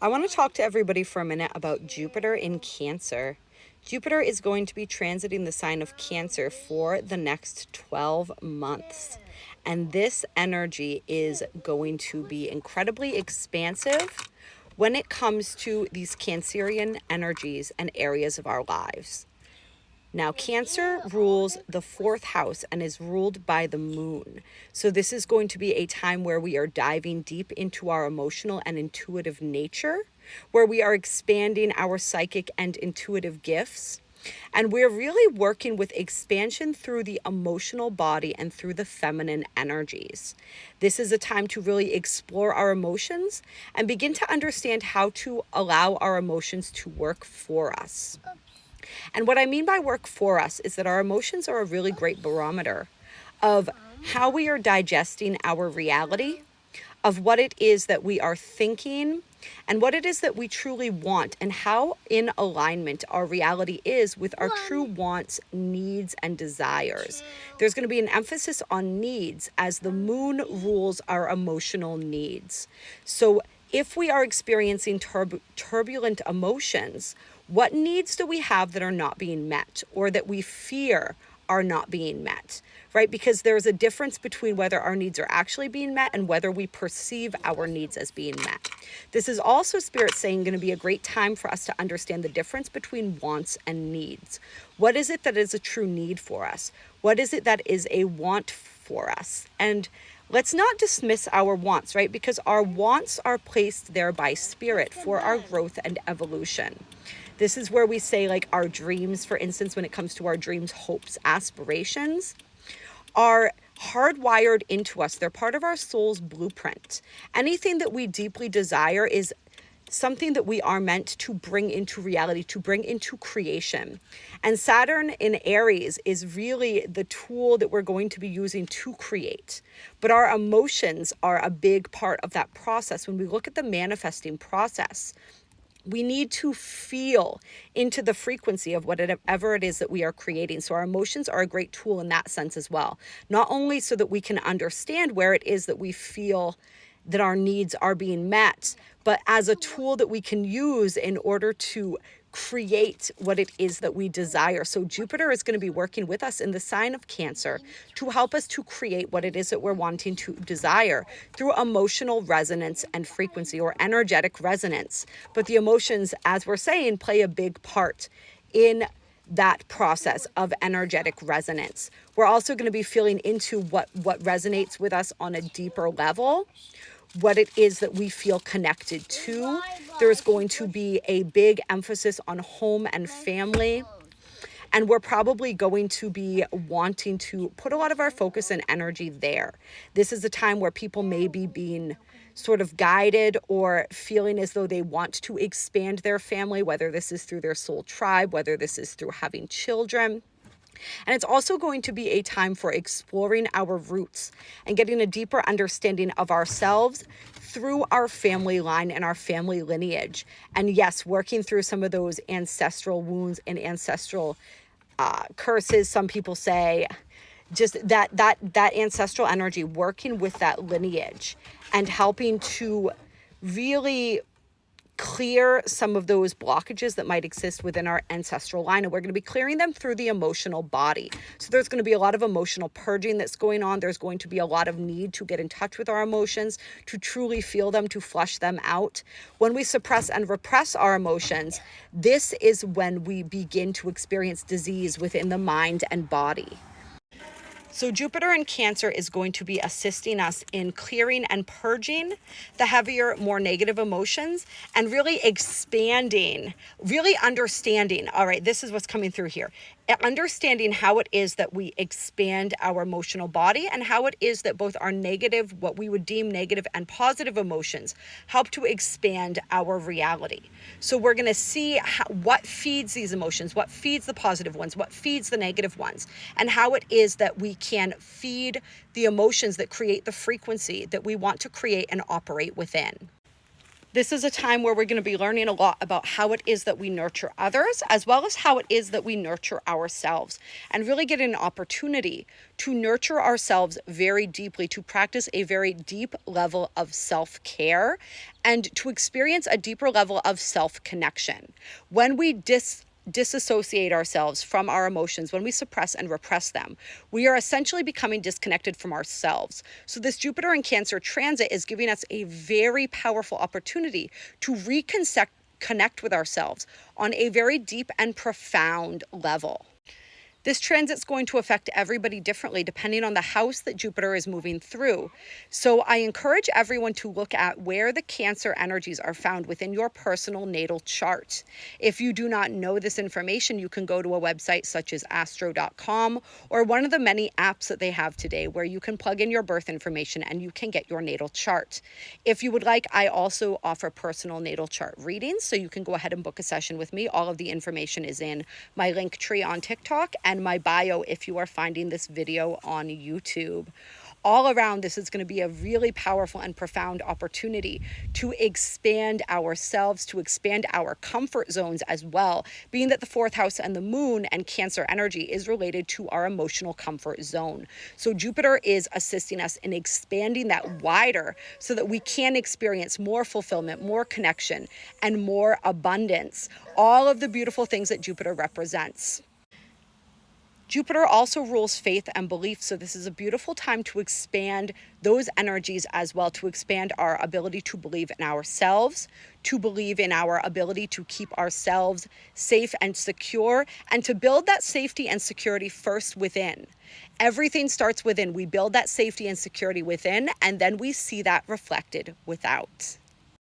I want to talk to everybody for a minute about Jupiter in Cancer. Jupiter is going to be transiting the sign of Cancer for the next 12 months. And this energy is going to be incredibly expansive when it comes to these Cancerian energies and areas of our lives. Now, Cancer rules the fourth house and is ruled by the moon. So this is going to be a time where we are diving deep into our emotional and intuitive nature, where we are expanding our psychic and intuitive gifts. And we're really working with expansion through the emotional body and through the feminine energies. This is a time to really explore our emotions and begin to understand how to allow our emotions to work for us. And what I mean by work for us is that our emotions are a really great barometer of how we are digesting our reality, of what it is that we are thinking, and what it is that we truly want, and how in alignment our reality is with our true wants, needs, and desires. There's going to be an emphasis on needs as the moon rules our emotional needs. So if we are experiencing turbulent emotions, what needs do we have that are not being met or that we fear are not being met, right? Because there's a difference between whether our needs are actually being met and whether we perceive our needs as being met. This is also Spirit saying going to be a great time for us to understand the difference between wants and needs. What is it that is a true need for us? What is it that is a want for us? And let's not dismiss our wants, right? Because our wants are placed there by Spirit for our growth and evolution. This is where we say, like, our dreams, for instance, when it comes to our dreams, hopes, aspirations, are hardwired into us. They're part of our soul's blueprint. Anything that we deeply desire is something that we are meant to bring into reality, to bring into creation. And Saturn in Aries is really the tool that we're going to be using to create. But our emotions are a big part of that process. When we look at the manifesting process, we need to feel into the frequency of whatever it is that we are creating. So our emotions are a great tool in that sense as well. Not only so that we can understand where it is that we feel that our needs are being met, but as a tool that we can use in order to create what it is that we desire. So Jupiter is going to be working with us in the sign of Cancer to help us to create what it is that we're wanting to desire through emotional resonance and frequency, or energetic resonance. But the emotions, as we're saying, play a big part in that process of energetic resonance. We're also going to be feeling into what resonates with us on a deeper level, what it is that we feel connected to. There's going to be a big emphasis on home and family. And we're probably going to be wanting to put a lot of our focus and energy there. This is a time where people may be being sort of guided or feeling as though they want to expand their family, whether this is through their soul tribe, whether this is through having children. And it's also going to be a time for exploring our roots and getting a deeper understanding of ourselves through our family line and our family lineage. And yes, working through some of those ancestral wounds and ancestral curses. Some people say just that ancestral energy, working with that lineage and helping to really clear some of those blockages that might exist within our ancestral line. And we're going to be clearing them through the emotional body. So there's going to be a lot of emotional purging that's going on. There's going to be a lot of need to get in touch with our emotions, to truly feel them, to flush them out. When we suppress and repress our emotions, this is when we begin to experience disease within the mind and body. So Jupiter in Cancer is going to be assisting us in clearing and purging the heavier, more negative emotions, and really expanding, really understanding, all right, this is what's coming through here. Understanding how it is that we expand our emotional body, and how it is that both our negative, what we would deem negative, and positive emotions help to expand our reality. So we're going to see what feeds these emotions, what feeds the positive ones, what feeds the negative ones, and how it is that we can feed the emotions that create the frequency that we want to create and operate within. This is a time where we're going to be learning a lot about how it is that we nurture others, as well as how it is that we nurture ourselves, and really get an opportunity to nurture ourselves very deeply, to practice a very deep level of self-care, and to experience a deeper level of self-connection. When we disassociate ourselves from our emotions, when we suppress and repress them, we are essentially becoming disconnected from ourselves. So this Jupiter in Cancer transit is giving us a very powerful opportunity to connect with ourselves on a very deep and profound level. This transit's going to affect everybody differently depending on the house that Jupiter is moving through. So I encourage everyone to look at where the Cancer energies are found within your personal natal chart. If you do not know this information, you can go to a website such as astro.com or one of the many apps that they have today where you can plug in your birth information and you can get your natal chart. If you would like, I also offer personal natal chart readings, so you can go ahead and book a session with me. All of the information is in my link tree on TikTok and my bio if you are finding this video on YouTube. All around, this is going to be a really powerful and profound opportunity to expand ourselves, to expand our comfort zones as well, being that the fourth house and the moon and Cancer energy is related to our emotional comfort zone. So Jupiter is assisting us in expanding that wider so that we can experience more fulfillment, more connection, and more abundance. All of the beautiful things that Jupiter represents. Jupiter also rules faith and belief, so this is a beautiful time to expand those energies as well, to expand our ability to believe in ourselves, to believe in our ability to keep ourselves safe and secure, and to build that safety and security first within. Everything starts within. We build that safety and security within, and then we see that reflected without.